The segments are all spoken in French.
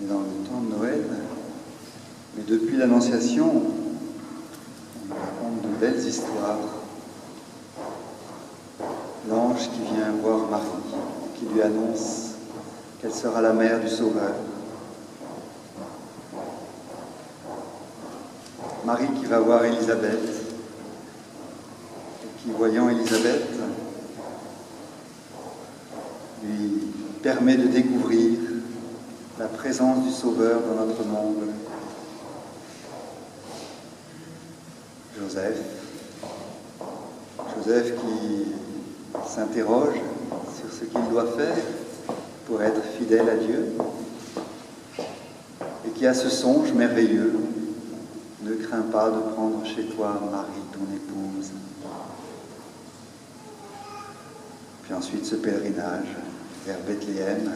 On est dans le temps de Noël, mais depuis l'Annonciation, on nous raconte de belles histoires. L'ange qui vient voir Marie, qui lui annonce qu'elle sera la mère du Sauveur. Marie qui va voir Élisabeth, et qui, voyant Élisabeth, lui permet de découvrir la présence du Sauveur dans notre monde. Joseph qui s'interroge sur ce qu'il doit faire pour être fidèle à Dieu et qui a ce songe merveilleux: ne crains pas de prendre chez toi Marie, ton épouse. Puis ensuite ce pèlerinage vers Bethléem,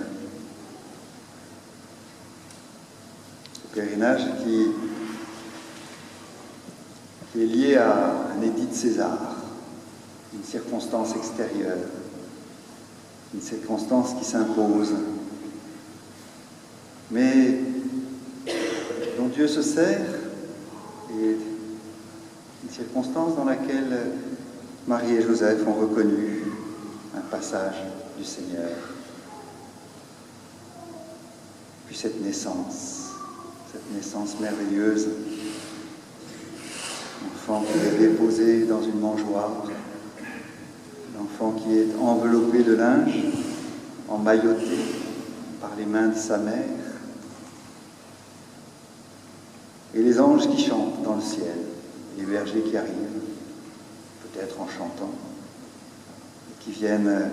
ce pèlerinage qui est lié à un édit de César, une circonstance extérieure, une circonstance qui s'impose, mais dont Dieu se sert, et une circonstance dans laquelle Marie et Joseph ont reconnu un passage du Seigneur. Puis cette naissance merveilleuse, l'enfant qui est déposé dans une mangeoire, l'enfant qui est enveloppé de linge, emmailloté par les mains de sa mère, et les anges qui chantent dans le ciel, les bergers qui arrivent, peut-être en chantant, et qui viennent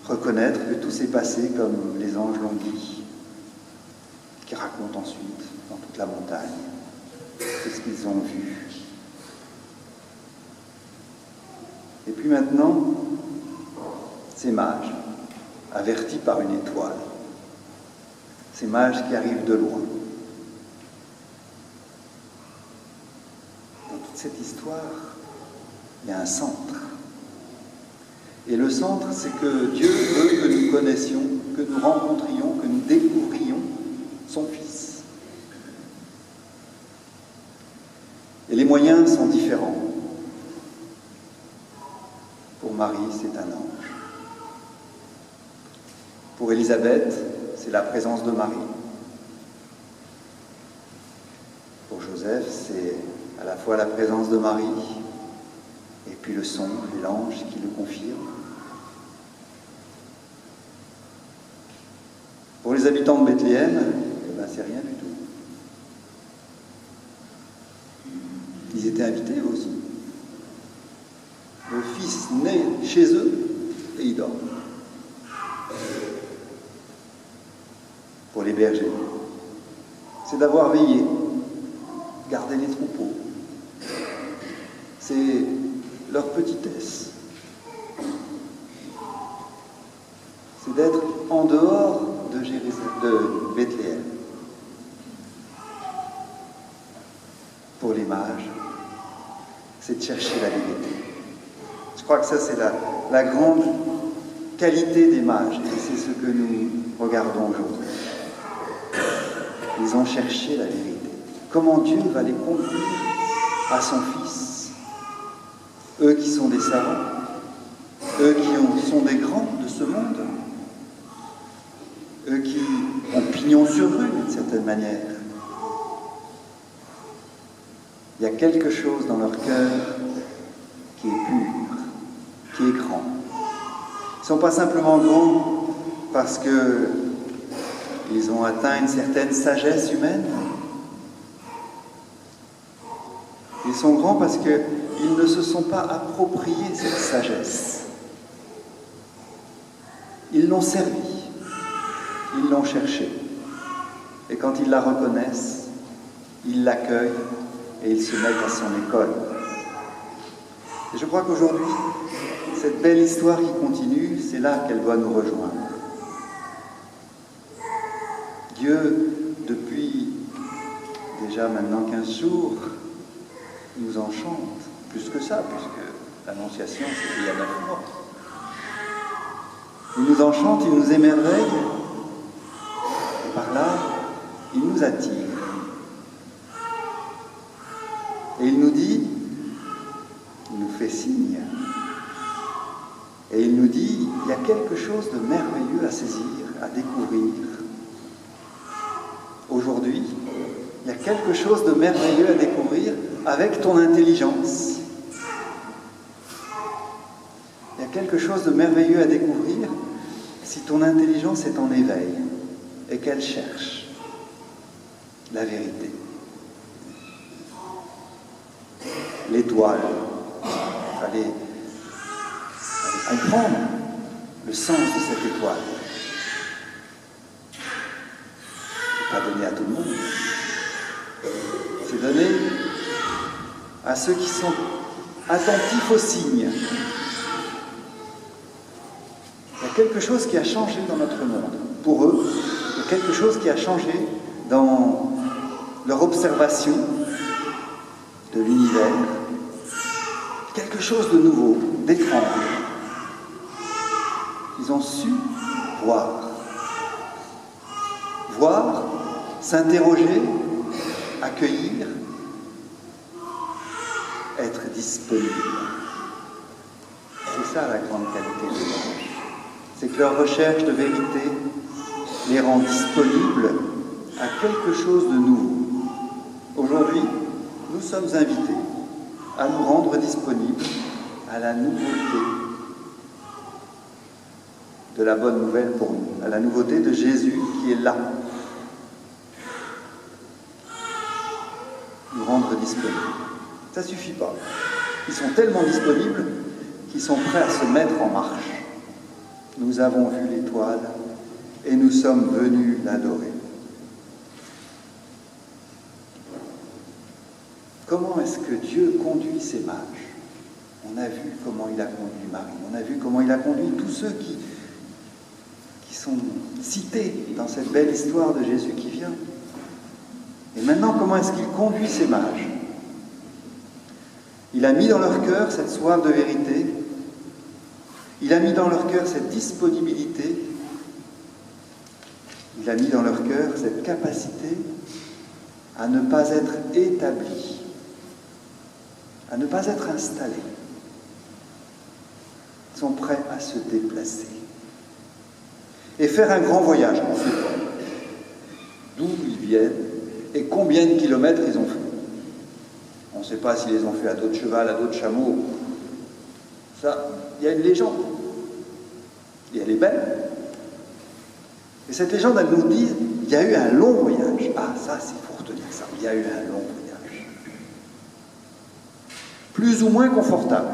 reconnaître que tout s'est passé comme les anges l'ont dit, qui racontent ensuite dans toute la montagne tout ce qu'ils ont vu. Et puis maintenant, ces mages, avertis par une étoile, ces mages qui arrivent de loin. Dans toute cette histoire, il y a un centre. Et le centre, c'est que Dieu veut que nous connaissions, que nous rencontrions, que nous découvrions son Fils. Et les moyens sont différents. Pour Marie, c'est un ange. Pour Élisabeth, c'est la présence de Marie. Pour Joseph, c'est à la fois la présence de Marie et puis le son et l'ange qui le confirme. Pour les habitants de Bethléem, c'est rien du tout. Ils étaient invités aussi. Le Fils naît chez eux et il dort. Pour les bergers, c'est d'avoir veillé, garder les troupeaux. C'est leur petitesse. C'est d'être en dehors de Bethléem. Pour les mages, c'est de chercher la vérité. Je crois que ça, c'est la grande qualité des mages, et c'est ce que nous regardons aujourd'hui. Ils ont cherché la vérité. Comment Dieu va les conduire à son Fils? Eux qui sont des savants, eux qui sont des grands de ce monde, eux qui ont pignon sur rue d'une certaine manière. Il y a quelque chose dans leur cœur qui est pur, qui est grand. Ils ne sont pas simplement grands parce qu'ils ont atteint une certaine sagesse humaine. Ils sont grands parce qu'ils ne se sont pas appropriés cette sagesse. Ils l'ont servi, ils l'ont cherchée. Et quand ils la reconnaissent, ils l'accueillent et ils se mettent à son école. Et je crois qu'aujourd'hui, cette belle histoire qui continue, c'est là qu'elle doit nous rejoindre. Dieu, depuis déjà maintenant 15 jours, nous enchante, plus que ça, puisque l'Annonciation, c'était il y a 9 mois. Il nous enchante, il nous émerveille, et par là, nous attire. Et il nous dit, il nous fait signe, et il nous dit, il y a quelque chose de merveilleux à saisir, à découvrir. Aujourd'hui, il y a quelque chose de merveilleux à découvrir avec ton intelligence. Il y a quelque chose de merveilleux à découvrir si ton intelligence est en éveil et qu'elle cherche la vérité. L'étoile, il fallait comprendre le sens de cette étoile. C'est pas donné à tout le monde. C'est donné à ceux qui sont attentifs aux signes. Il y a quelque chose qui a changé dans notre monde. Pour eux, il y a quelque chose qui a changé dans leur observation de l'univers. Quelque chose de nouveau, d'étrange. Ils ont su voir. Voir, s'interroger, accueillir, être disponible. C'est ça la grande qualité des anges. C'est que leur recherche de vérité les rend disponibles à quelque chose de nouveau. Aujourd'hui, nous sommes invités à nous rendre disponibles à la nouveauté de la bonne nouvelle pour nous, à la nouveauté de Jésus qui est là. Nous rendre disponibles. Ça ne suffit pas. Ils sont tellement disponibles qu'ils sont prêts à se mettre en marche. Nous avons vu l'étoile et nous sommes venus l'adorer. Comment est-ce que Dieu conduit ses mages? On a vu comment il a conduit Marie, on a vu comment il a conduit tous ceux qui sont cités dans cette belle histoire de Jésus qui vient. Et maintenant, comment est-ce qu'il conduit ses mages? Il a mis dans leur cœur cette soif de vérité, il a mis dans leur cœur cette disponibilité, il a mis dans leur cœur cette capacité à ne pas être établis, à ne pas être installés. Ils sont prêts à se déplacer et faire un grand voyage. On ne sait pas d'où ils viennent et combien de kilomètres ils ont fait. On ne sait pas s'ils les ont fait à dos de cheval, à dos de chameau. Ça, il y a une légende. Et elle est belle. Et cette légende, elle nous dit, il y a eu un long voyage. Ah, ça, c'est pour retenir ça. Il y a eu un long voyage. Plus ou moins confortable.